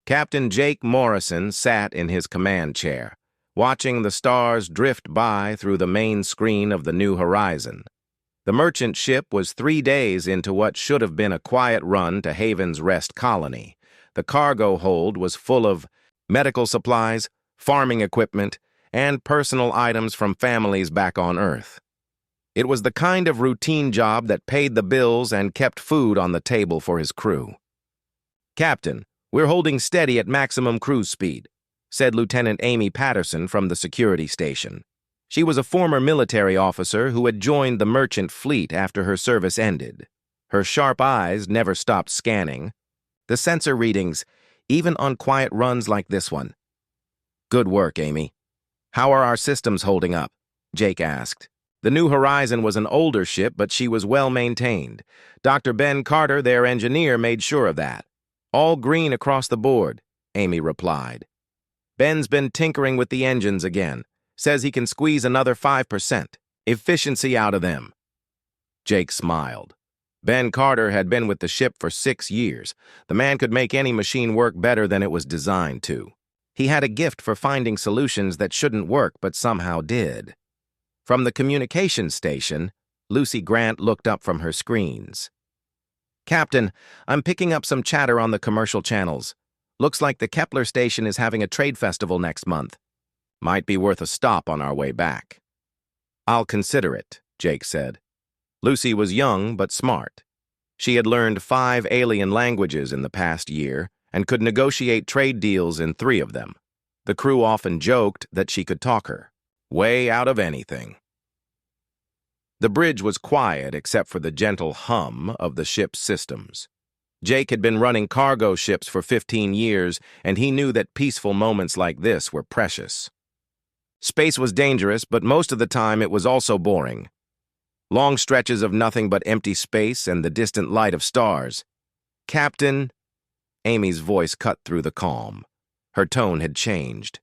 Captain Jake Morrison sat in his command chair, watching the stars drift by through the main screen of the New Horizon. The merchant ship was 3 days into what should have been a quiet run to Haven's Rest colony. The cargo hold was full of medical supplies, farming equipment, and personal items from families back on Earth. It was the kind of routine job that paid the bills and kept food on the table for his crew. "Captain, we're holding steady at maximum cruise speed," said Lieutenant Amy Patterson from the security station. She was a former military officer who had joined the merchant fleet after her service ended. Her sharp eyes never stopped scanning the sensor readings, even on quiet runs like this one. "Good work, Amy. How are our systems holding up?" Jake asked. The New Horizon was an older ship, but she was well maintained. Dr. Ben Carter, their engineer, made sure of that. "All green across the board," Amy replied. "Ben's been tinkering with the engines again. Says he can squeeze another 5% efficiency out of them." Jake smiled. Ben Carter had been with the ship for 6 years. The man could make any machine work better than it was designed to. He had a gift for finding solutions that shouldn't work but somehow did. From the communications station, Lucy Grant looked up from her screens. "Captain, I'm picking up some chatter on the commercial channels. Looks like the Kepler station is having a trade festival next month. Might be worth a stop on our way back." "I'll consider it," Jake said. Lucy was young but smart. She had learned 5 alien languages in the past year and could negotiate trade deals in 3 of them. The crew often joked that she could talk her way out of anything. The bridge was quiet except for the gentle hum of the ship's systems. Jake had been running cargo ships for 15 years, and he knew that peaceful moments like this were precious. Space was dangerous, but most of the time it was also boring. Long stretches of nothing but empty space and the distant light of stars. "Captain," Amy's voice cut through the calm. Her tone had changed.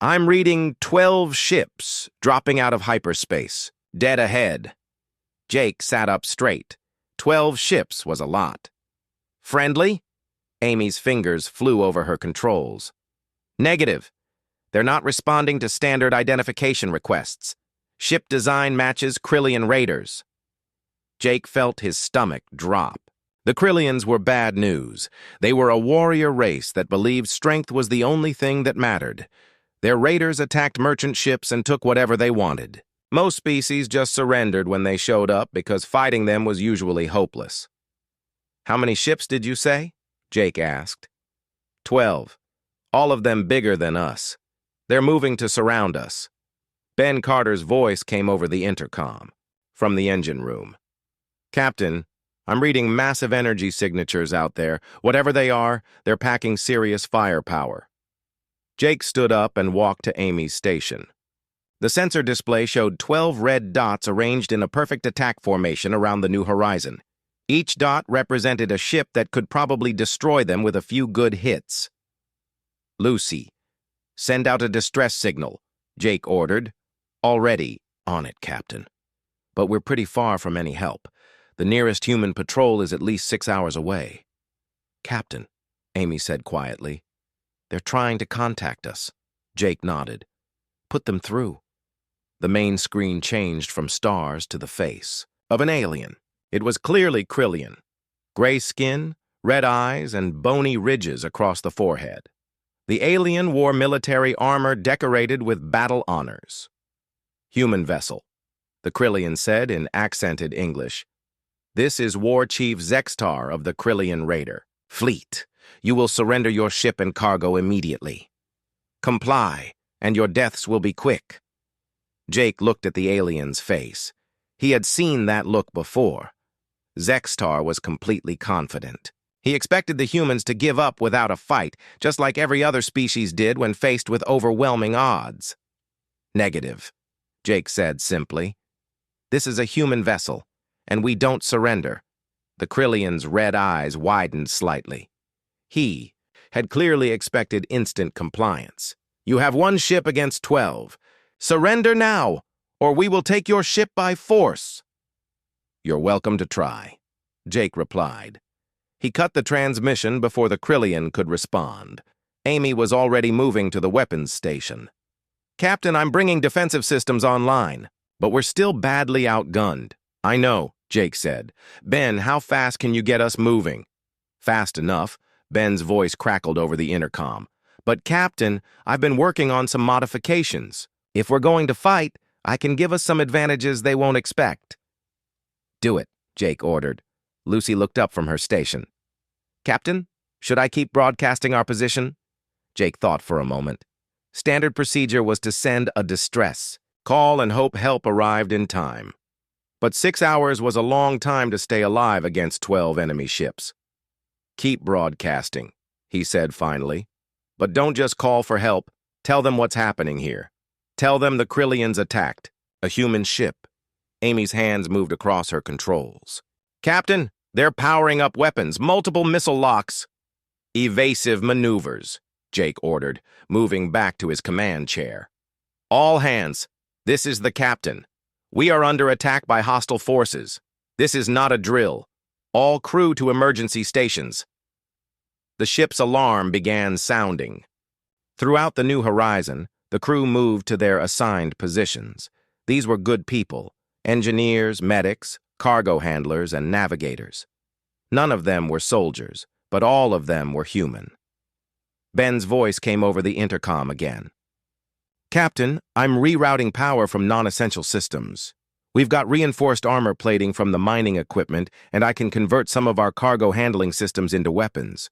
"I'm reading 12 ships dropping out of hyperspace, dead ahead." Jake sat up straight. 12 ships was a lot. "Friendly?" Amy's fingers flew over her controls. "Negative. They're not responding to standard identification requests. Ship design matches Krillian raiders." Jake felt his stomach drop. The Krillians were bad news. They were a warrior race that believed strength was the only thing that mattered. Their raiders attacked merchant ships and took whatever they wanted. Most species just surrendered when they showed up because fighting them was usually hopeless. "How many ships did you say?" Jake asked. 12. All of them bigger than us. They're moving to surround us." Ben Carter's voice came over the intercom from the engine room. "Captain, I'm reading massive energy signatures out there. Whatever they are, they're packing serious firepower." Jake stood up and walked to Amy's station. The sensor display showed 12 red dots arranged in a perfect attack formation around the New Horizon. Each dot represented a ship that could probably destroy them with a few good hits. "Lucy, send out a distress signal," Jake ordered. "Already on it, Captain. But we're pretty far from any help. The nearest human patrol is at least 6 hours away." "Captain," Amy said quietly. "They're trying to contact us." Jake nodded. "Put them through." The main screen changed from stars to the face of an alien. It was clearly Krillian. Gray skin, red eyes, and bony ridges across the forehead. The alien wore military armor decorated with battle honors. "Human vessel," the Krillian said in accented English. "This is War Chief Zextar of the Krillian Raider Fleet. You will surrender your ship and cargo immediately. Comply, and your deaths will be quick." Jake looked at the alien's face. He had seen that look before. Zextar was completely confident. He expected the humans to give up without a fight, just like every other species did when faced with overwhelming odds. "Negative," Jake said simply. "This is a human vessel, and we don't surrender." The Krillian's red eyes widened slightly. He had clearly expected instant compliance. "You have 1 ship against 12. Surrender now, or we will take your ship by force." "You're welcome to try," Jake replied. He cut the transmission before the Krillian could respond. Amy was already moving to the weapons station. "Captain, I'm bringing defensive systems online, but we're still badly outgunned." "I know," Jake said. "Ben, how fast can you get us moving?" "Fast enough," Ben's voice crackled over the intercom. "But Captain, I've been working on some modifications. If we're going to fight, I can give us some advantages they won't expect." "Do it," Jake ordered. Lucy looked up from her station. "Captain, should I keep broadcasting our position?" Jake thought for a moment. Standard procedure was to send a distress call and hope help arrived in time. But 6 hours was a long time to stay alive against 12 enemy ships. "Keep broadcasting," he said finally. "But don't just call for help. Tell them what's happening here. Tell them the Krillians attacked a human ship." Amy's hands moved across her controls. "Captain, they're powering up weapons, multiple missile locks." "Evasive maneuvers," Jake ordered, moving back to his command chair. "All hands, this is the captain. We are under attack by hostile forces. This is not a drill. All crew to emergency stations." The ship's alarm began sounding. Throughout the New Horizon, the crew moved to their assigned positions. These were good people: engineers, medics, cargo handlers, and navigators. None of them were soldiers, but all of them were human. Ben's voice came over the intercom again. "Captain, I'm rerouting power from non-essential systems. We've got reinforced armor plating from the mining equipment, and I can convert some of our cargo handling systems into weapons."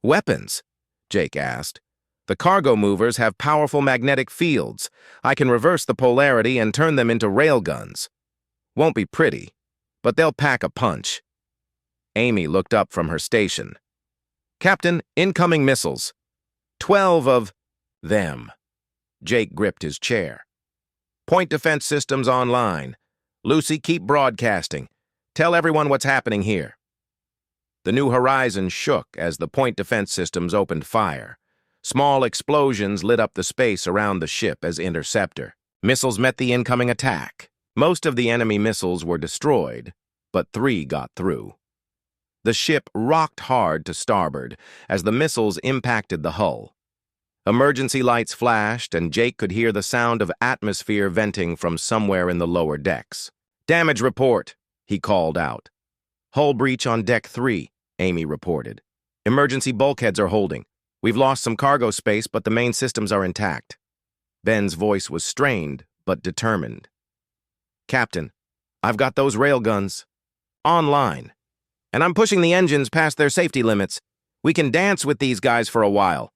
"Weapons?" Jake asked. "The cargo movers have powerful magnetic fields. I can reverse the polarity and turn them into railguns. Won't be pretty, but they'll pack a punch." Amy looked up from her station. "Captain, incoming missiles. 12 of them." Jake gripped his chair. "Point defense systems online. Lucy, keep broadcasting. Tell everyone what's happening here." The New Horizon shook as the point defense systems opened fire. Small explosions lit up the space around the ship as interceptor. Missiles met the incoming attack. Most of the enemy missiles were destroyed, but 3 got through. The ship rocked hard to starboard as the missiles impacted the hull. Emergency lights flashed, and Jake could hear the sound of atmosphere venting from somewhere in the lower decks. "Damage report," he called out. "Hull breach on deck 3, Amy reported. "Emergency bulkheads are holding. We've lost some cargo space, but the main systems are intact." Ben's voice was strained, but determined. "Captain, I've got those railguns online, and I'm pushing the engines past their safety limits. We can dance with these guys for a while."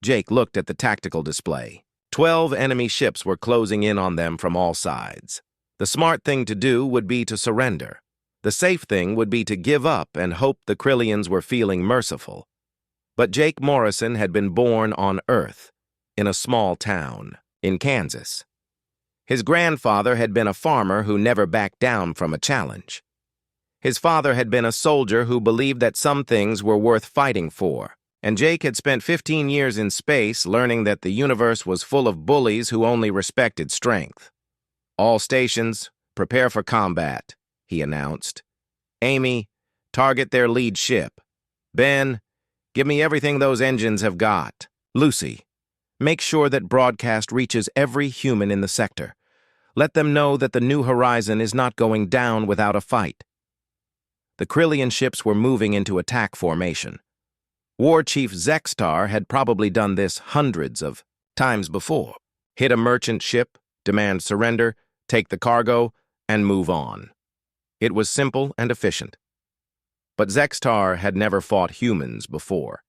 Jake looked at the tactical display. 12 enemy ships were closing in on them from all sides. The smart thing to do would be to surrender. The safe thing would be to give up and hope the Krillians were feeling merciful. But Jake Morrison had been born on Earth, in a small town, in Kansas. His grandfather had been a farmer who never backed down from a challenge. His father had been a soldier who believed that some things were worth fighting for. And Jake had spent 15 years in space learning that the universe was full of bullies who only respected strength. "All stations, prepare for combat," he announced. "Amy, target their lead ship. Ben, give me everything those engines have got. Lucy, make sure that broadcast reaches every human in the sector. Let them know that the New Horizon is not going down without a fight." The Krillian ships were moving into attack formation. War Chief Zextar had probably done this hundreds of times before. Hit a merchant ship, demand surrender, take the cargo, and move on. It was simple and efficient. But Zextar had never fought humans before.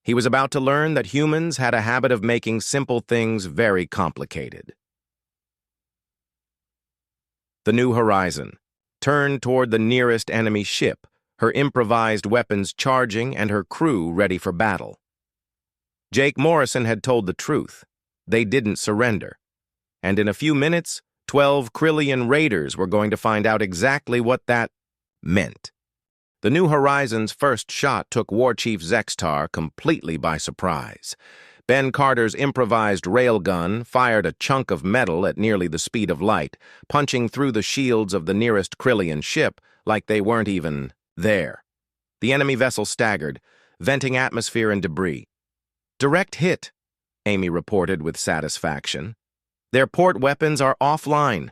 He was about to learn that humans had a habit of making simple things very complicated. The New Horizon turned toward the nearest enemy ship, her improvised weapons charging and her crew ready for battle. Jake Morrison had told the truth. They didn't surrender. And in a few minutes, 12 Krillian raiders were going to find out exactly what that meant. The New Horizon's first shot took War Chief Zextar completely by surprise. Ben Carter's improvised railgun fired a chunk of metal at nearly the speed of light, punching through the shields of the nearest Krillian ship like they weren't even there. The enemy vessel staggered, venting atmosphere and debris. Direct hit, Amy reported with satisfaction. Their port weapons are offline.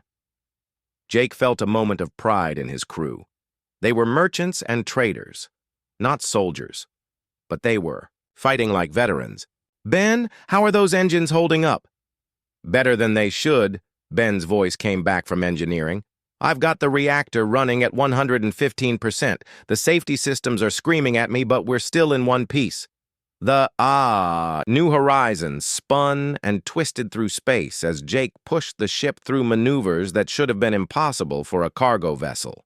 Jake felt a moment of pride in his crew. They were merchants and traders, not soldiers. But they were, fighting like veterans. Ben, how are those engines holding up? Better than they should, Ben's voice came back from engineering. I've got the reactor running at 115%. The safety systems are screaming at me, but we're still in one piece. The New Horizons spun and twisted through space as Jake pushed the ship through maneuvers that should have been impossible for a cargo vessel.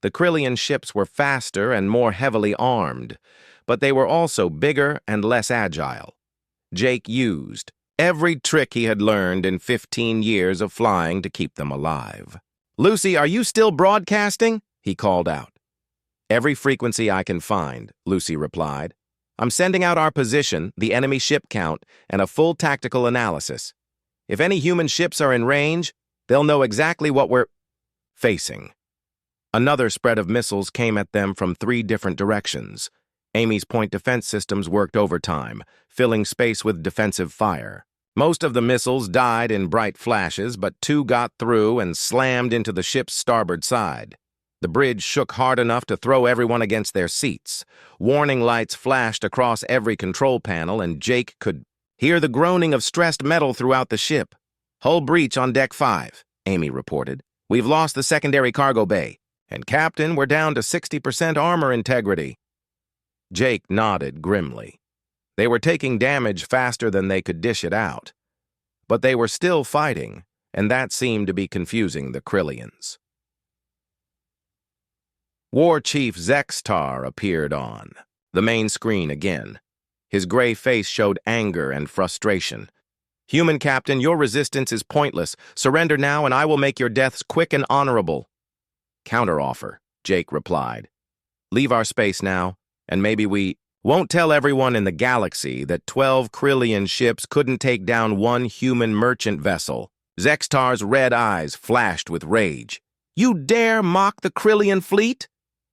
The Krillian ships were faster and more heavily armed, but they were also bigger and less agile. Jake used every trick he had learned in 15 years of flying to keep them alive. Lucy, are you still broadcasting? He called out. Every frequency I can find, Lucy replied. I'm sending out our position, the enemy ship count, and a full tactical analysis. If any human ships are in range, they'll know exactly what we're facing. Another spread of missiles came at them from 3 different directions. Amy's point defense systems worked overtime, filling space with defensive fire. Most of the missiles died in bright flashes, but 2 got through and slammed into the ship's starboard side. The bridge shook hard enough to throw everyone against their seats. Warning lights flashed across every control panel, and Jake could hear the groaning of stressed metal throughout the ship. Hull breach on Deck 5, Amy reported. We've lost the secondary cargo bay. And Captain, we're down to 60% armor integrity. Jake nodded grimly. They were taking damage faster than they could dish it out. But they were still fighting, and that seemed to be confusing the Krillians. War Chief Zextar appeared on the main screen again. His gray face showed anger and frustration. Human Captain, your resistance is pointless. Surrender now and I will make your deaths quick and honorable. Counteroffer, Jake replied. Leave our space now, and maybe we won't tell everyone in the galaxy that 12 Krillian ships couldn't take down 1 human merchant vessel. Zextar's red eyes flashed with rage. You dare mock the Krillian fleet?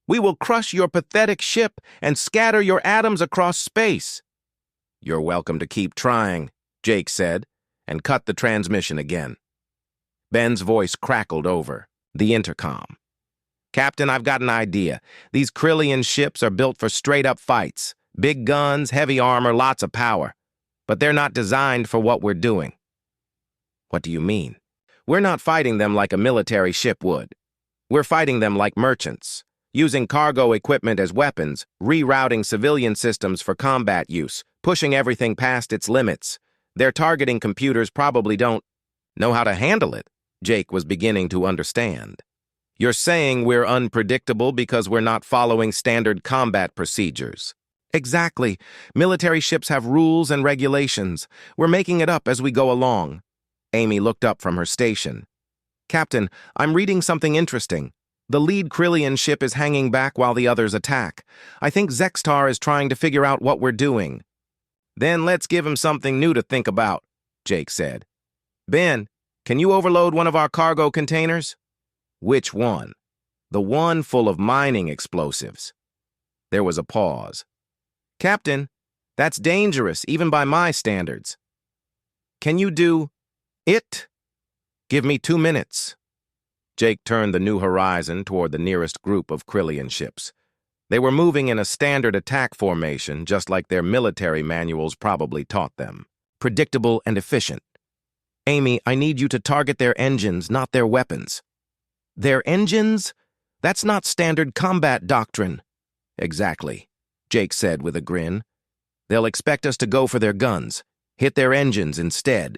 We will crush your pathetic ship and scatter your atoms across space. You're welcome to keep trying, Jake said, and cut the transmission again. Ben's voice crackled over the intercom. Captain, I've got an idea. These Krillian ships are built for straight-up fights. Big guns, heavy armor, lots of power. But they're not designed for what we're doing. What do you mean? We're not fighting them like a military ship would. We're fighting them like merchants, using cargo equipment as weapons, rerouting civilian systems for combat use, pushing everything past its limits. Their targeting computers probably don't know how to handle it. Jake was beginning to understand. You're saying we're unpredictable because we're not following standard combat procedures. Exactly. Military ships have rules and regulations. We're making it up as we go along. Amy looked up from her station. Captain, I'm reading something interesting. The lead Krillian ship is hanging back while the others attack. I think Zextar is trying to figure out what we're doing. Then let's give him something new to think about, Jake said. Ben, can you overload one of our cargo containers? Which one? The one full of mining explosives. There was a pause. Captain, that's dangerous, even by my standards. Can you do it? Give me 2 minutes. Jake turned the New Horizon toward the nearest group of Krillian ships. They were moving in a standard attack formation, just like their military manuals probably taught them. Predictable and efficient. Amy, I need you to target their engines, not their weapons. Their engines? That's not standard combat doctrine. Exactly, Jake said with a grin. They'll expect us to go for their guns, hit their engines instead.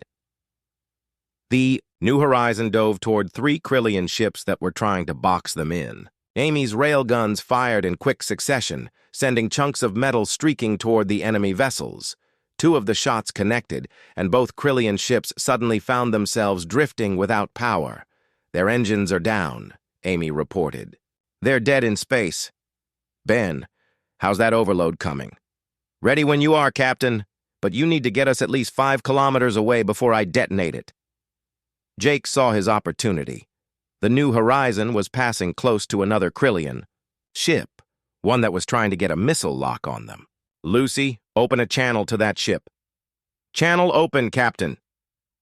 The New Horizon dove toward 3 Krillian ships that were trying to box them in. Amy's railguns fired in quick succession, sending chunks of metal streaking toward the enemy vessels. 2 of the shots connected, and both Krillian ships suddenly found themselves drifting without power. Their engines are down, Amy reported. They're dead in space. Ben, how's that overload coming? Ready when you are, Captain, but you need to get us at least 5 kilometers away before I detonate it. Jake saw his opportunity. The New Horizon was passing close to another Krillian ship, one that was trying to get a missile lock on them. Lucy, open a channel to that ship. Channel open, Captain.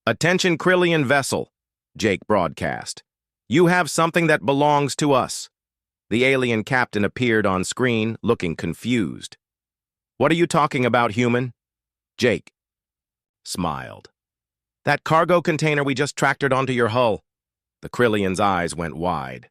Attention Krillian vessel, Jake broadcast. You have something that belongs to us. The alien captain appeared on screen, looking confused. What are you talking about, human? Jake smiled. That cargo container we just tractored onto your hull. The Krillian's eyes went wide.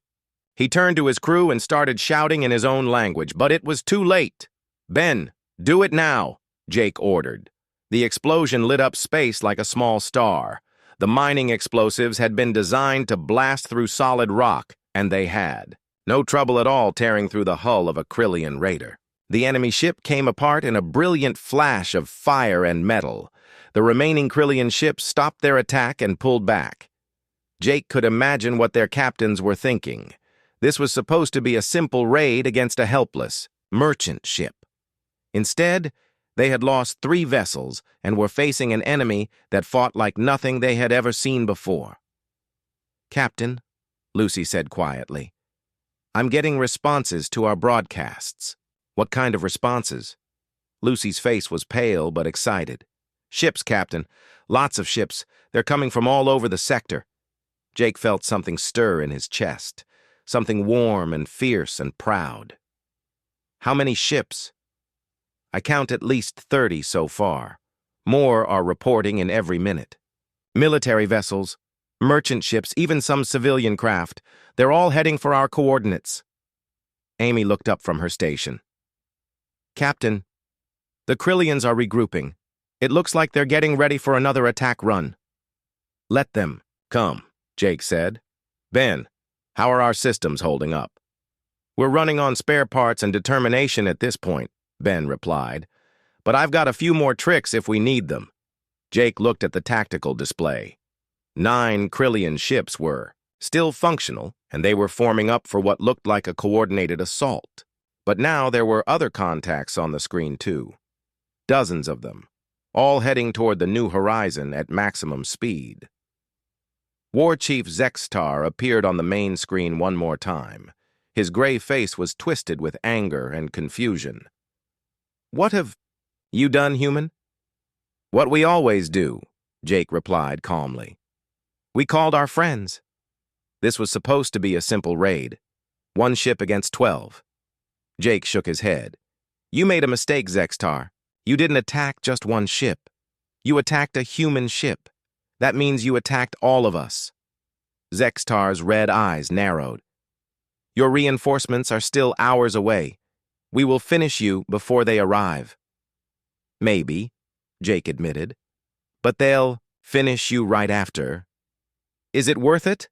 He turned to his crew and started shouting in his own language, but it was too late. Ben, do it now, Jake ordered. The explosion lit up space like a small star. The mining explosives had been designed to blast through solid rock, and they had. No trouble at all tearing through the hull of a Krillian raider. The enemy ship came apart in a brilliant flash of fire and metal. The remaining Krillian ships stopped their attack and pulled back. Jake could imagine what their captains were thinking. This was supposed to be a simple raid against a helpless merchant ship. Instead, they had lost 3 vessels and were facing an enemy that fought like nothing they had ever seen before. Captain, Lucy said quietly, I'm getting responses to our broadcasts. What kind of responses? Lucy's face was pale but excited. Ships, Captain. Lots of ships. They're coming from all over the sector. Jake felt something stir in his chest, something warm and fierce and proud. How many ships? I count at least 30 so far. More are reporting in every minute. Military vessels, merchant ships, even some civilian craft. They're all heading for our coordinates. Amy looked up from her station. Captain, the Krillians are regrouping. It looks like they're getting ready for another attack run. Let them come, Jake said. Ben, how are our systems holding up? We're running on spare parts and determination at this point, Ben replied. But I've got a few more tricks if we need them. Jake looked at the tactical display. 9 Krillian ships were still functional, and they were forming up for what looked like a coordinated assault. But now there were other contacts on the screen too. Dozens of them, all heading toward the new horizon at maximum speed. War Chief Zextar appeared on the main screen one more time. His gray face was twisted with anger and confusion. What have you done, human? What we always do, Jake replied calmly. We called our friends. This was supposed to be a simple raid. 1 ship against 12. Jake shook his head. You made a mistake, Zextar. You didn't attack just 1 ship. You attacked a human ship. That means you attacked all of us. Zextar's red eyes narrowed. Your reinforcements are still hours away. We will finish you before they arrive. Maybe, Jake admitted. But they'll finish you right after. Is it worth it?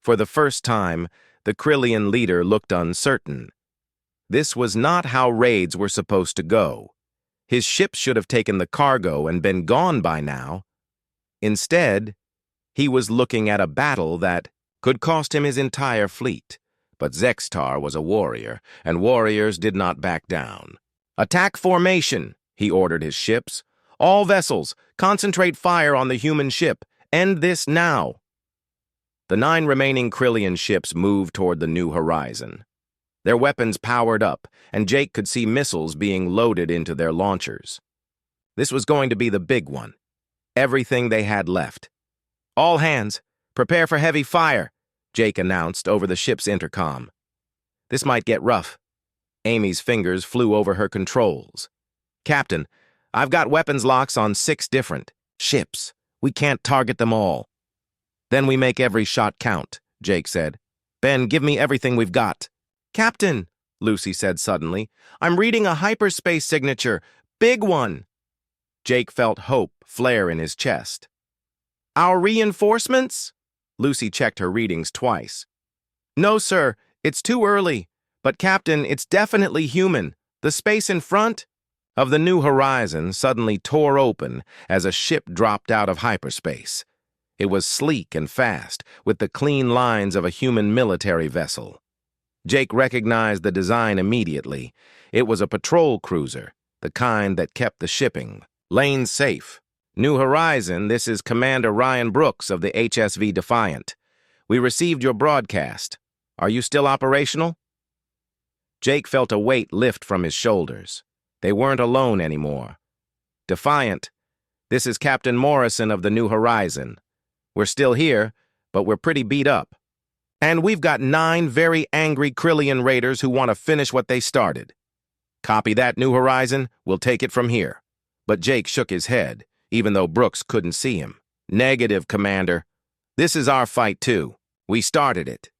For the first time, the Krillian leader looked uncertain. This was not how raids were supposed to go. His ship should have taken the cargo and been gone by now. Instead, he was looking at a battle that could cost him his entire fleet. But Zextar was a warrior, and warriors did not back down. Attack formation, he ordered his ships. All vessels, concentrate fire on the human ship. End this now. The 9 remaining Krillian ships moved toward the new horizon. Their weapons powered up, and Jake could see missiles being loaded into their launchers. This was going to be the big one. Everything they had left. All hands, prepare for heavy fire, Jake announced over the ship's intercom. This might get rough. Amy's fingers flew over her controls. Captain, I've got weapons locks on 6 different ships. We can't target them all. Then we make every shot count, Jake said. Ben, give me everything we've got. Captain, Lucy said suddenly, I'm reading a hyperspace signature. Big one. Jake felt hope flare in his chest. Our reinforcements? Lucy checked her readings twice. No, sir, it's too early. But, Captain, it's definitely human. The space in front of the new horizon suddenly tore open as a ship dropped out of hyperspace. It was sleek and fast, with the clean lines of a human military vessel. Jake recognized the design immediately. It was a patrol cruiser, the kind that kept the shipping lanes safe. New Horizon, this is Commander Ryan Brooks of the HSV Defiant. We received your broadcast. Are you still operational? Jake felt a weight lift from his shoulders. They weren't alone anymore. Defiant, this is Captain Morrison of the New Horizon. We're still here, but we're pretty beat up. And we've got 9 very angry Krillian raiders who want to finish what they started. Copy that, New Horizon. We'll take it from here. But Jake shook his head, even though Brooks couldn't see him. Negative, Commander. This is our fight, too. We started it,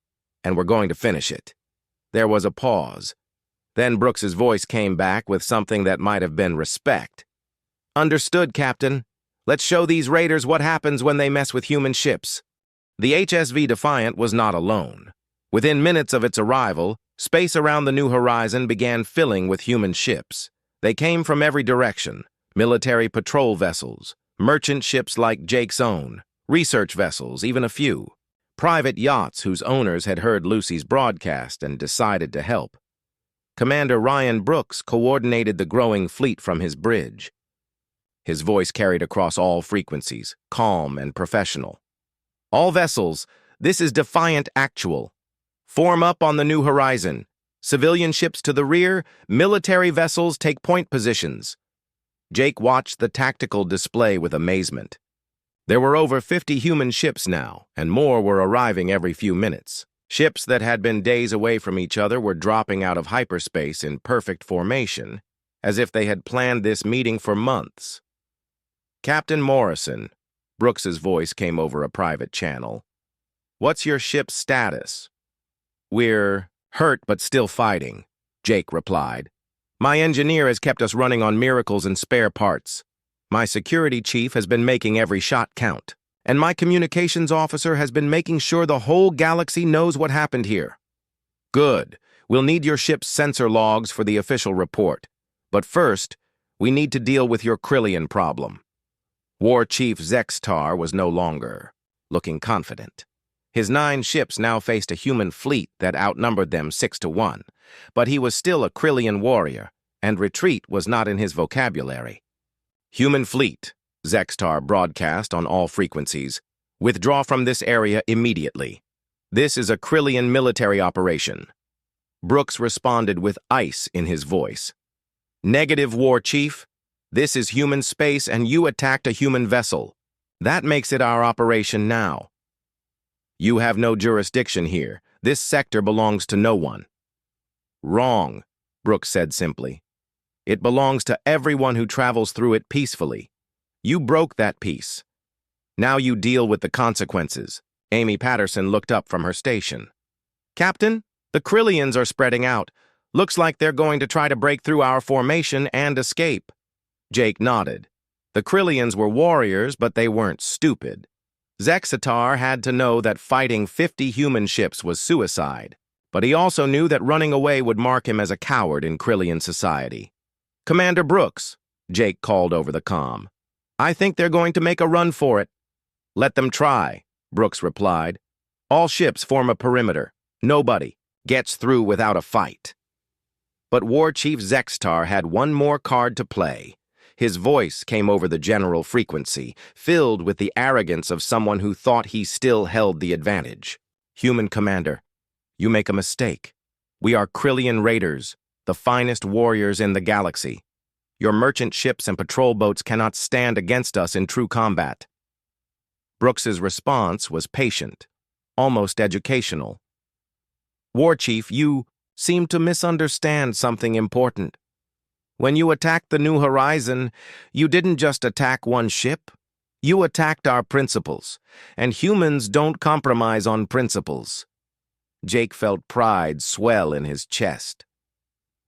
and we're going to finish it. There was a pause. Then Brooks's voice came back with something that might have been respect. Understood, Captain. Let's show these raiders what happens when they mess with human ships. The HSV Defiant was not alone. Within minutes of its arrival, space around the New Horizon began filling with human ships. They came from every direction: military patrol vessels, merchant ships like Jake's own, research vessels, even a few, private yachts whose owners had heard Lucy's broadcast and decided to help. Commander Ryan Brooks coordinated the growing fleet from his bridge. His voice carried across all frequencies, calm and professional. All vessels, this is Defiant Actual. Form up on the New Horizon. Civilian ships to the rear, military vessels take point positions. Jake watched the tactical display with amazement. There were over 50 human ships now, and more were arriving every few minutes. Ships that had been days away from each other were dropping out of hyperspace in perfect formation, as if they had planned this meeting for months. Captain Morrison, Brooks's voice came over a private channel. What's your ship's status? We're hurt but still fighting, Jake replied. My engineer has kept us running on miracles and spare parts. My security chief has been making every shot count. And my communications officer has been making sure the whole galaxy knows what happened here. Good. We'll need your ship's sensor logs for the official report. But first, we need to deal with your Krillian problem. War Chief Zextar was no longer looking confident. His 9 ships now faced a human fleet that outnumbered them 6-1, but he was still a Krillian warrior, and retreat was not in his vocabulary. Human fleet, Zextar broadcast on all frequencies. Withdraw from this area immediately. This is a Krillian military operation. Brooks responded with ice in his voice. Negative, War Chief. This is human space and you attacked a human vessel. That makes it our operation now. You have no jurisdiction here. This sector belongs to no one. Wrong, Brooks said simply. It belongs to everyone who travels through it peacefully. You broke that peace. Now you deal with the consequences. Amy Patterson looked up from her station. Captain, the Krillians are spreading out. Looks like they're going to try to break through our formation and escape. Jake nodded. The Krillians were warriors, but they weren't stupid. Zextar had to know that fighting 50 human ships was suicide, but he also knew that running away would mark him as a coward in Krillian society. Commander Brooks, Jake called over the comm. I think they're going to make a run for it. Let them try, Brooks replied. All ships form a perimeter. Nobody gets through without a fight. But War Chief Zextar had one more card to play. His voice came over the general frequency, filled with the arrogance of someone who thought he still held the advantage. Human Commander, you make a mistake. We are Krillian raiders, the finest warriors in the galaxy. Your merchant ships and patrol boats cannot stand against us in true combat. Brooks's response was patient, almost educational. War Chief, you seem to misunderstand something important. When you attacked the New Horizon, you didn't just attack one ship. You attacked our principles, and humans don't compromise on principles. Jake felt pride swell in his chest.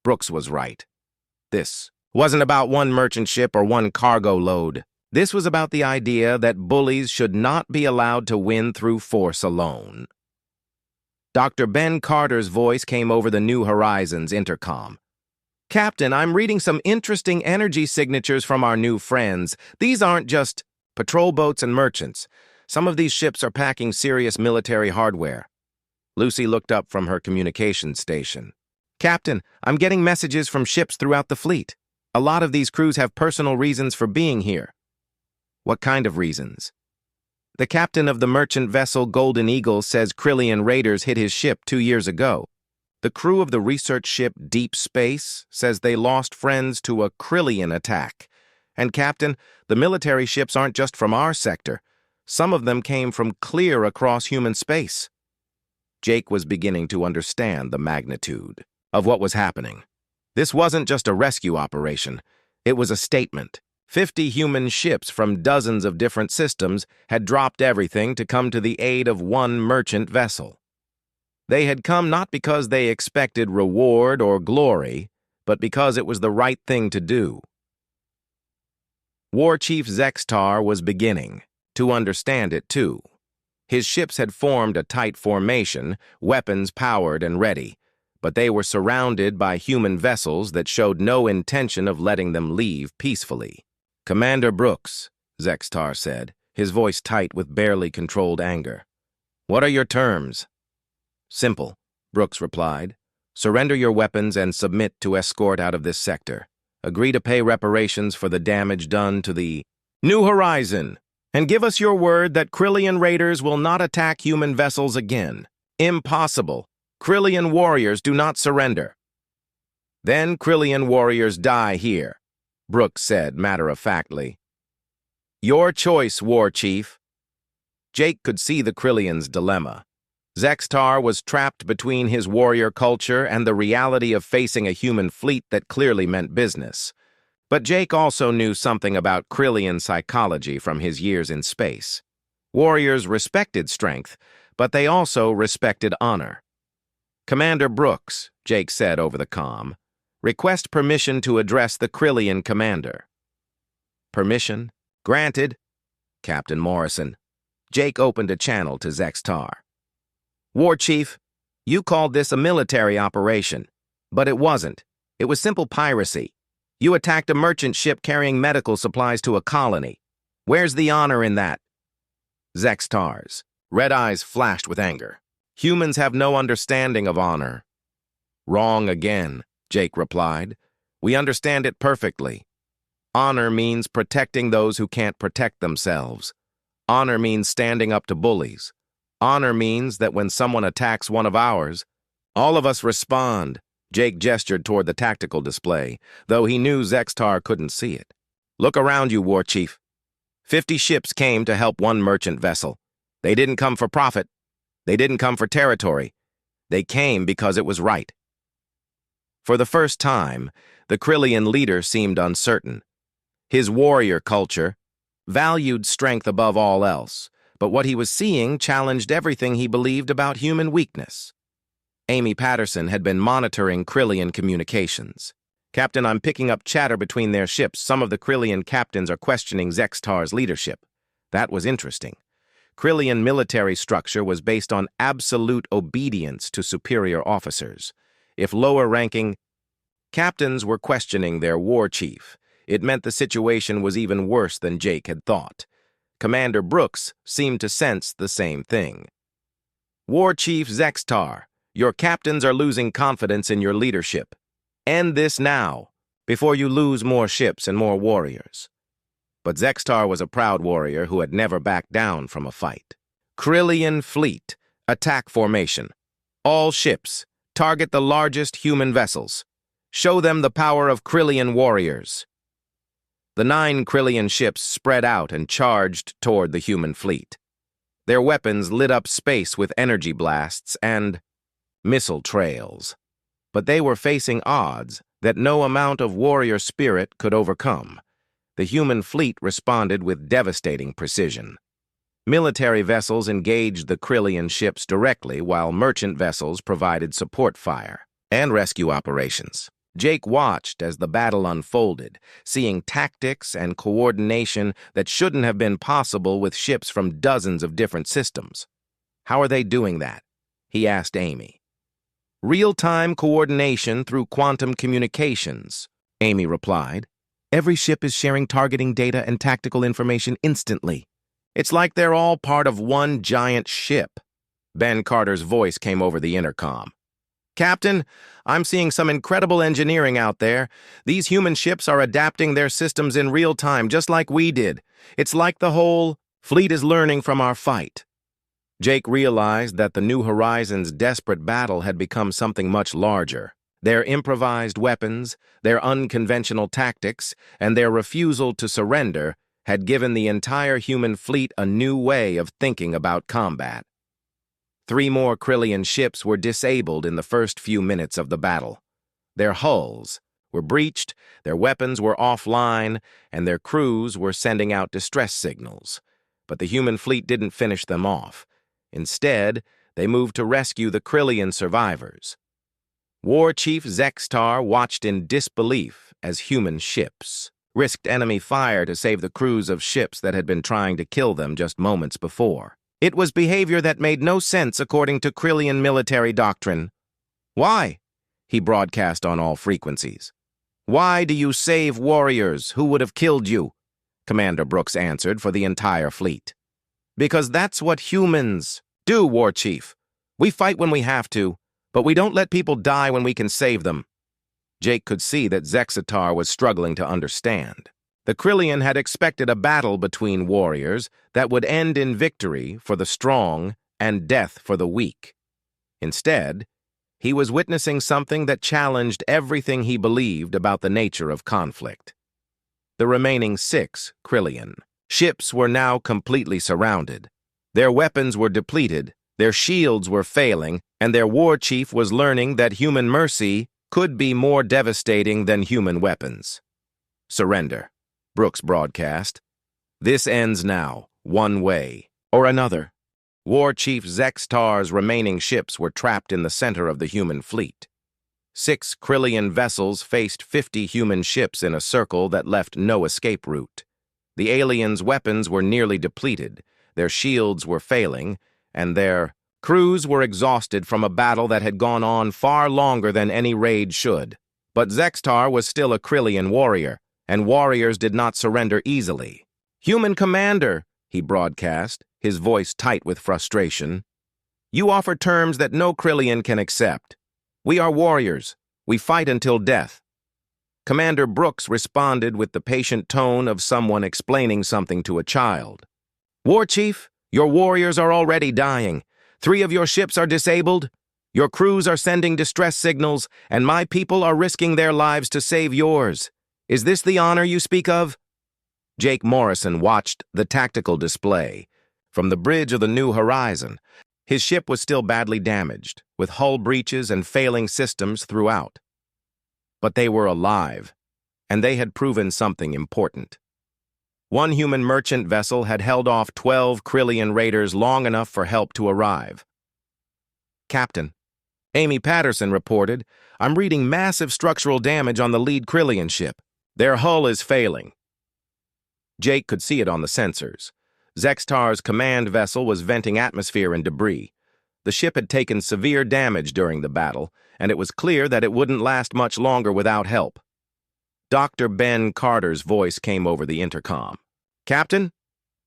Brooks was right. This wasn't about one merchant ship or one cargo load. This was about the idea that bullies should not be allowed to win through force alone. Dr. Ben Carter's voice came over the New Horizons intercom. Captain, I'm reading some interesting energy signatures from our new friends. These aren't just patrol boats and merchants. Some of these ships are packing serious military hardware. Lucy looked up from her communications station. Captain, I'm getting messages from ships throughout the fleet. A lot of these crews have personal reasons for being here. What kind of reasons? The captain of the merchant vessel Golden Eagle says Krillian raiders hit his ship 2 years ago. The crew of the research ship Deep Space says they lost friends to a Krillian attack. And Captain, the military ships aren't just from our sector. Some of them came from clear across human space. Jake was beginning to understand the magnitude of what was happening. This wasn't just a rescue operation. It was a statement. 50 human ships from dozens of different systems had dropped everything to come to the aid of one merchant vessel. They had come not because they expected reward or glory, but because it was the right thing to do. War Chief Zextar was beginning to understand it too. His ships had formed a tight formation, weapons powered and ready, but they were surrounded by human vessels that showed no intention of letting them leave peacefully. "Commander Brooks," Zextar said, his voice tight with barely controlled anger. "What are your terms?" "Simple," Brooks replied. "Surrender your weapons and submit to escort out of this sector. Agree to pay reparations for the damage done to the New Horizon, and give us your word that Krillian raiders will not attack human vessels again." "Impossible. Krillian warriors do not surrender." "Then Krillian warriors die here," Brooks said matter-of-factly. "Your choice, War Chief." Jake could see the Krillians' dilemma. Zextar was trapped between his warrior culture and the reality of facing a human fleet that clearly meant business. But Jake also knew something about Krillian psychology from his years in space. Warriors respected strength, but they also respected honor. "Commander Brooks," Jake said over the comm, "request permission to address the Krillian commander." "Permission? Granted." "Captain Morrison." Jake opened a channel to Zextar. "War Chief, you called this a military operation, but it wasn't. It was simple piracy. You attacked a merchant ship carrying medical supplies to a colony. Where's the honor in that?" Zextar's red eyes flashed with anger. "Humans have no understanding of honor." "Wrong again," Jake replied. "We understand it perfectly. Honor means protecting those who can't protect themselves. Honor means standing up to bullies. Honor means that when someone attacks one of ours, all of us respond." Jake gestured toward the tactical display, though he knew Zextar couldn't see it. "Look around you, War Chief. 50 ships came to help one merchant vessel. They didn't come for profit. They didn't come for territory. They came because it was right." For the first time, the Krillian leader seemed uncertain. His warrior culture valued strength above all else, but what he was seeing challenged everything he believed about human weakness. Amy Patterson had been monitoring Krillian communications. "Captain, I'm picking up chatter between their ships. Some of the Krillian captains are questioning Zextar's leadership." That was interesting. Krillian military structure was based on absolute obedience to superior officers. If lower-ranking captains were questioning their war chief, it meant the situation was even worse than Jake had thought. Commander Brooks seemed to sense the same thing. "War Chief Zextar, your captains are losing confidence in your leadership. End this now, before you lose more ships and more warriors." But Zextar was a proud warrior who had never backed down from a fight. "Krillian fleet, attack formation. All ships, target the largest human vessels. Show them the power of Krillian warriors." The 9 Krillian ships spread out and charged toward the human fleet. Their weapons lit up space with energy blasts and missile trails. But they were facing odds that no amount of warrior spirit could overcome. The human fleet responded with devastating precision. Military vessels engaged the Krillian ships directly, while merchant vessels provided support fire and rescue operations. Jake watched as the battle unfolded, seeing tactics and coordination that shouldn't have been possible with ships from dozens of different systems. "How are they doing that?" he asked Amy. "Real-time coordination through quantum communications," Amy replied. "Every ship is sharing targeting data and tactical information instantly. It's like they're all part of one giant ship." Ben Carter's voice came over the intercom. "Captain, I'm seeing some incredible engineering out there. These human ships are adapting their systems in real time, just like we did. It's like the whole fleet is learning from our fight." Jake realized that the New Horizons' desperate battle had become something much larger. Their improvised weapons, their unconventional tactics, and their refusal to surrender had given the entire human fleet a new way of thinking about combat. 3 more Krillian ships were disabled in the first few minutes of the battle. Their hulls were breached, their weapons were offline, and their crews were sending out distress signals. But the human fleet didn't finish them off. Instead, they moved to rescue the Krillian survivors. War Chief Zextar watched in disbelief as human ships risked enemy fire to save the crews of ships that had been trying to kill them just moments before. It was behavior that made no sense according to Krillian military doctrine. "Why?" he broadcast on all frequencies. "Why do you save warriors who would have killed you?" Commander Brooks answered for the entire fleet. "Because that's what humans do, War Chief. We fight when we have to, but we don't let people die when we can save them." Jake could see that Zextar was struggling to understand. The Krillian had expected a battle between warriors that would end in victory for the strong and death for the weak. Instead, he was witnessing something that challenged everything he believed about the nature of conflict. The remaining 6 Krillian ships were now completely surrounded. Their weapons were depleted, their shields were failing, and their war chief was learning that human mercy could be more devastating than human weapons. "Surrender," Brooks broadcast. "This ends now, one way or another." War Chief Zextar's remaining ships were trapped in the center of the human fleet. 6 Krillian vessels faced 50 human ships in a circle that left no escape route. The aliens' weapons were nearly depleted, their shields were failing, and their crews were exhausted from a battle that had gone on far longer than any raid should. But Zextar was still a Krillian warrior, and warriors did not surrender easily. "Human commander," he broadcast, his voice tight with frustration, "you offer terms that no Krillian can accept. We are warriors. We fight until death." Commander Brooks responded with the patient tone of someone explaining something to a child. "War Chief, your warriors are already dying. 3 of your ships are disabled. Your crews are sending distress signals, and my people are risking their lives to save yours. Is this the honor you speak of?" Jake Morrison watched the tactical display from the bridge of the New Horizon. His ship was still badly damaged, with hull breaches and failing systems throughout. But they were alive, and they had proven something important. One human merchant vessel had held off 12 Krillian raiders long enough for help to arrive. "Captain," Amy Patterson reported, "I'm reading massive structural damage on the lead Krillian ship. Their hull is failing." Jake could see it on the sensors. Zextar's command vessel was venting atmosphere and debris. The ship had taken severe damage during the battle, and it was clear that it wouldn't last much longer without help. Dr. Ben Carter's voice came over the intercom. "Captain,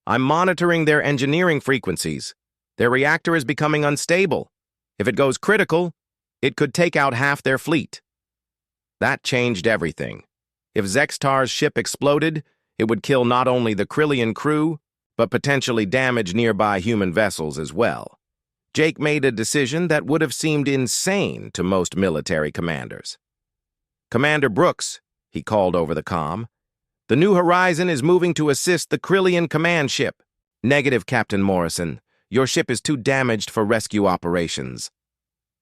I'm monitoring their engineering frequencies. Their reactor is becoming unstable. If it goes critical, it could take out half their fleet." That changed everything. If Zextar's ship exploded, it would kill not only the Krillian crew, but potentially damage nearby human vessels as well. Jake made a decision that would have seemed insane to most military commanders. "Commander Brooks," he called over the comm, "the New Horizon is moving to assist the Krillian command ship." "Negative, Captain Morrison. Your ship is too damaged for rescue operations."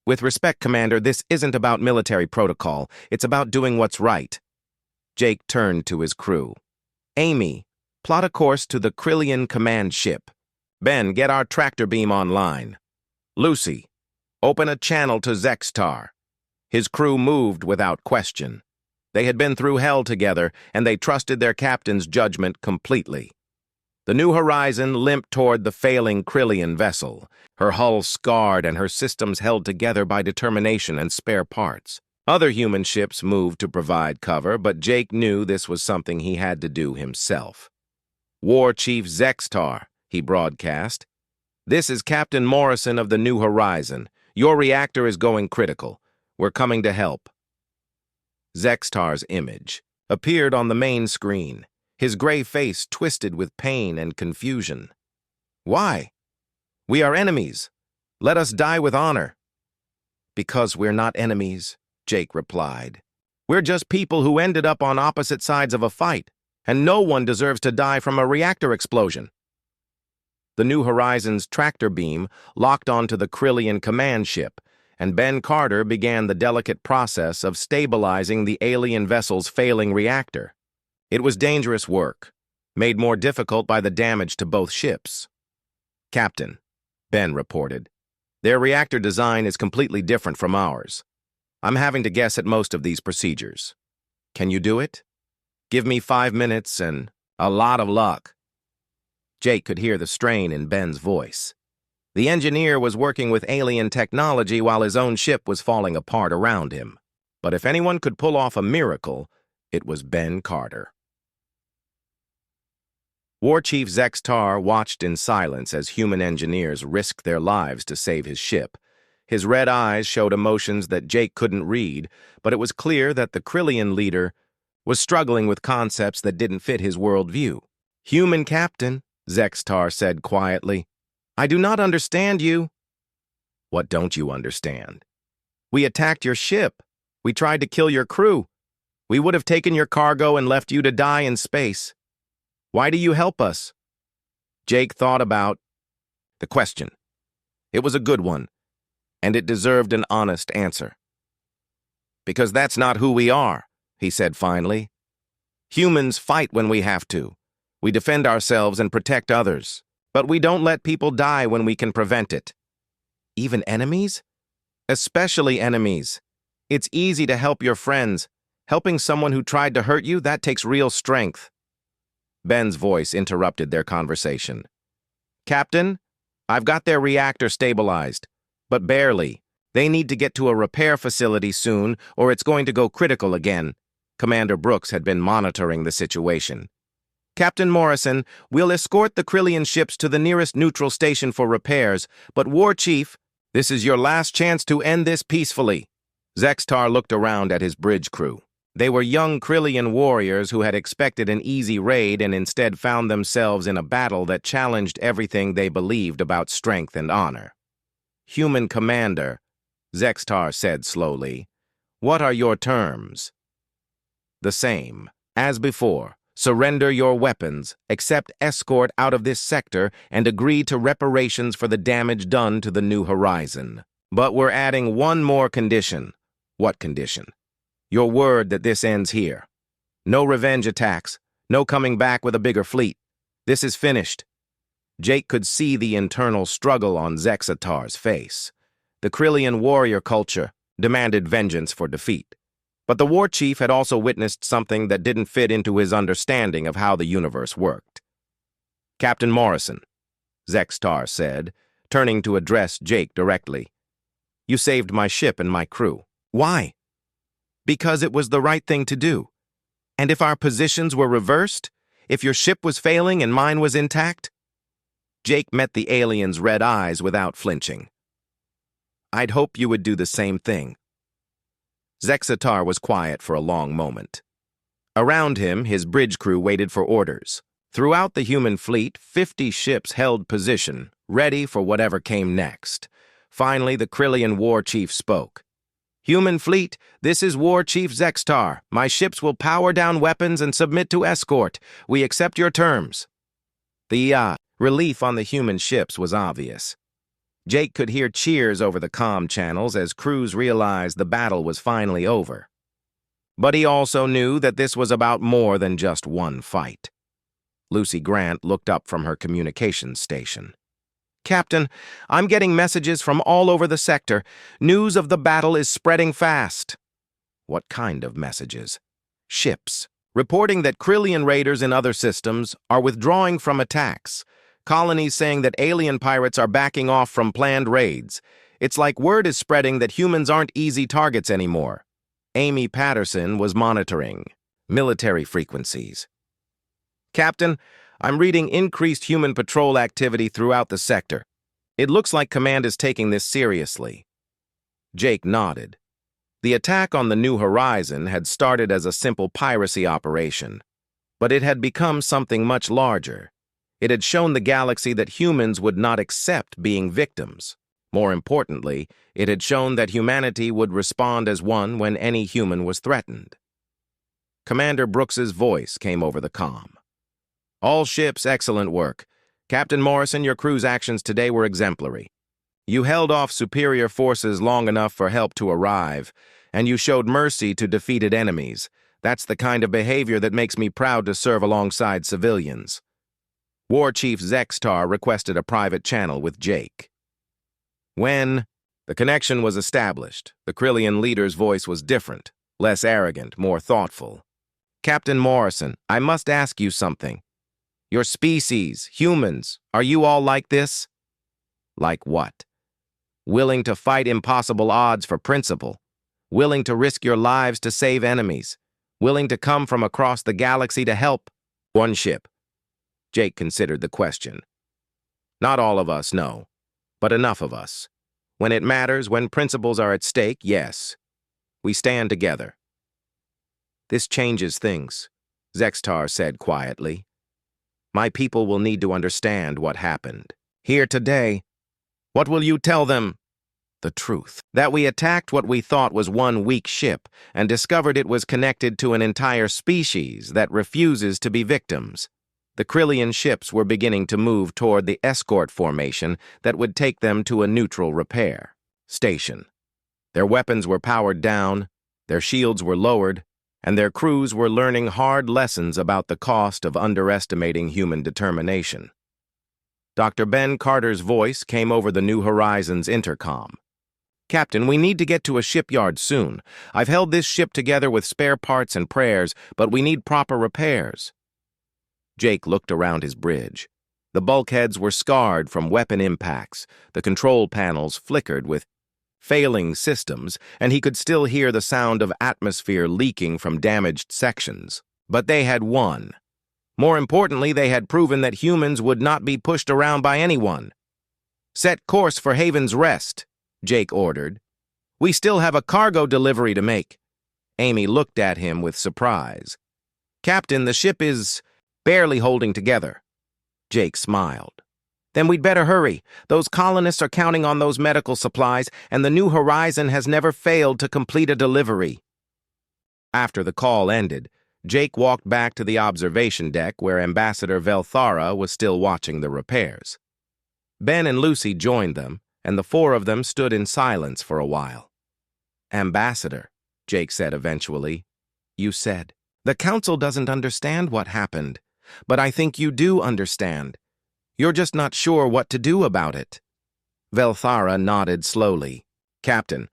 "With respect, Commander, this isn't about military protocol. It's about doing what's right." Jake turned to his crew. "Amy, plot a course to the Krillian command ship. Ben, get our tractor beam online. Lucy, open a channel to Zextar." His crew moved without question. They had been through hell together, and they trusted their captain's judgment completely. The New Horizon limped toward the failing Krillian vessel, her hull scarred and her systems held together by determination and spare parts. Other human ships moved to provide cover, but Jake knew this was something he had to do himself. "War Chief Zextar," he broadcast. "This is Captain Morrison of the New Horizon. Your reactor is going critical. We're coming to help." Zextar's image appeared on the main screen, his gray face twisted with pain and confusion. "Why? We are enemies. Let us die with honor. Because we're not enemies, Jake replied. We're just people who ended up on opposite sides of a fight, and no one deserves to die from a reactor explosion. The New Horizons tractor beam locked onto the Krillian command ship, and Ben Carter began the delicate process of stabilizing the alien vessel's failing reactor. It was dangerous work, made more difficult by the damage to both ships. Captain, Ben reported, their reactor design is completely different from ours. I'm having to guess at most of these procedures. Can you do it? Give me 5 minutes and a lot of luck. Jake could hear the strain in Ben's voice. The engineer was working with alien technology while his own ship was falling apart around him. But if anyone could pull off a miracle, it was Ben Carter. War Chief Zextar watched in silence as human engineers risked their lives to save his ship. His red eyes showed emotions that Jake couldn't read, but it was clear that the Krillian leader was struggling with concepts that didn't fit his worldview. "Human captain," Zextar said quietly, "I do not understand you." "What don't you understand?" "We attacked your ship. We tried to kill your crew. We would have taken your cargo and left you to die in space. Why do you help us?" Jake thought about the question. It was a good one, and it deserved an honest answer. "Because that's not who we are," he said finally. "Humans fight when we have to. We defend ourselves and protect others, but we don't let people die when we can prevent it." "Even enemies?" "Especially enemies. It's easy to help your friends. Helping someone who tried to hurt you, that takes real strength." Ben's voice interrupted their conversation. "Captain, I've got their reactor stabilized, but barely. They need to get to a repair facility soon, or it's going to go critical again." Commander Brooks had been monitoring the situation. "Captain Morrison, we'll escort the Krillian ships to the nearest neutral station for repairs, but War Chief, this is your last chance to end this peacefully." Zextar looked around at his bridge crew. They were young Krillian warriors who had expected an easy raid and instead found themselves in a battle that challenged everything they believed about strength and honor. "Human commander," Zextar said slowly, "what are your terms?" "The same. As before, surrender your weapons, accept escort out of this sector, and agree to reparations for the damage done to the New Horizon. But we're adding one more condition." "What condition?" "Your word that this ends here. No revenge attacks, no coming back with a bigger fleet. This is finished." Jake could see the internal struggle on Zextar's face. The Krillian warrior culture demanded vengeance for defeat. But the war chief had also witnessed something that didn't fit into his understanding of how the universe worked. "Captain Morrison," Zextar said, turning to address Jake directly, "you saved my ship and my crew. Why?" "Because it was the right thing to do. And if our positions were reversed, if your ship was failing and mine was intact?" Jake met the alien's red eyes without flinching. "I'd hope you would do the same thing." Zextar was quiet for a long moment. Around him, his bridge crew waited for orders. Throughout the human fleet, 50 ships held position, ready for whatever came next. Finally, the Krillian war chief spoke. "Human fleet, this is War Chief Zextar. My ships will power down weapons and submit to escort. We accept your terms." The relief on the human ships was obvious. Jake could hear cheers over the comm channels as crews realized the battle was finally over. But he also knew that this was about more than just one fight. Lucy Grant looked up from her communications station. "Captain, I'm getting messages from all over the sector. News of the battle is spreading fast." "What kind of messages?" "Ships, reporting that Krillian raiders in other systems are withdrawing from attacks. Colonies saying that alien pirates are backing off from planned raids. It's like word is spreading that humans aren't easy targets anymore." Amy Patterson was monitoring military frequencies. "Captain, I'm reading increased human patrol activity throughout the sector. It looks like Command is taking this seriously." Jake nodded. The attack on the New Horizon had started as a simple piracy operation, but it had become something much larger. It had shown the galaxy that humans would not accept being victims. More importantly, it had shown that humanity would respond as one when any human was threatened. Commander Brooks's voice came over the comm. "All ships, excellent work. Captain Morrison, your crew's actions today were exemplary. You held off superior forces long enough for help to arrive, and you showed mercy to defeated enemies. That's the kind of behavior that makes me proud to serve alongside civilians." War Chief Zextar requested a private channel with Jake. When the connection was established, the Krillian leader's voice was different, less arrogant, more thoughtful. "Captain Morrison, I must ask you something. Your species, humans, are you all like this?" "Like what?" "Willing to fight impossible odds for principle. Willing to risk your lives to save enemies. Willing to come from across the galaxy to help." "One ship." Jake considered the question. "Not all of us, no. But enough of us. When it matters, when principles are at stake, yes. We stand together." "This changes things," Zextar said quietly. "My people will need to understand what happened. Here today." "What will you tell them?" "The truth. That we attacked what we thought was one weak ship and discovered it was connected to an entire species that refuses to be victims. The Krillian ships were beginning to move toward the escort formation that would take them to a neutral repair station. Their weapons were powered down, their shields were lowered, and their crews were learning hard lessons about the cost of underestimating human determination. Dr. Ben Carter's voice came over the New Horizons intercom. "Captain, we need to get to a shipyard soon. I've held this ship together with spare parts and prayers, but we need proper repairs." Jake looked around his bridge. The bulkheads were scarred from weapon impacts, the control panels flickered with failing systems, and he could still hear the sound of atmosphere leaking from damaged sections. But they had won. More importantly, they had proven that humans would not be pushed around by anyone. "Set course for Haven's Rest," Jake ordered. "We still have a cargo delivery to make." Amy looked at him with surprise. "Captain, the ship is barely holding together." Jake smiled. "Then we'd better hurry. Those colonists are counting on those medical supplies, and the New Horizon has never failed to complete a delivery." After the call ended, Jake walked back to the observation deck where Ambassador Velthara was still watching the repairs. Ben and Lucy joined them, and the four of them stood in silence for a while. "Ambassador," Jake said eventually, "you said, the Council doesn't understand what happened, but I think you do understand. You're just not sure what to do about it." Velthara nodded slowly. "Captain,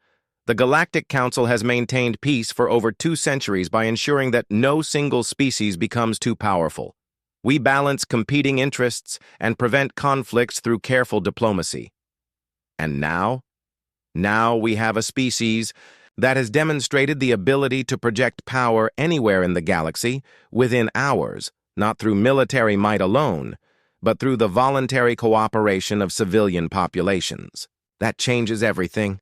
the Galactic Council has maintained peace for over 2 centuries by ensuring that no single species becomes too powerful. We balance competing interests and prevent conflicts through careful diplomacy. And now we have a species that has demonstrated the ability to project power anywhere in the galaxy within hours, not through military might alone, but through the voluntary cooperation of civilian populations. That changes everything."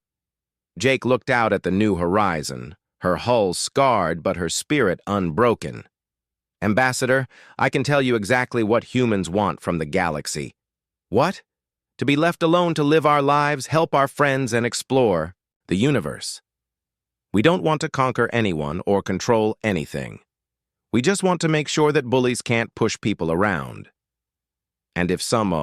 Jake looked out at the New Horizon, her hull scarred but her spirit unbroken. "Ambassador, I can tell you exactly what humans want from the galaxy." "What?" "To be left alone to live our lives, help our friends, and explore the universe. We don't want to conquer anyone or control anything. We just want to make sure that bullies can't push people around. And if some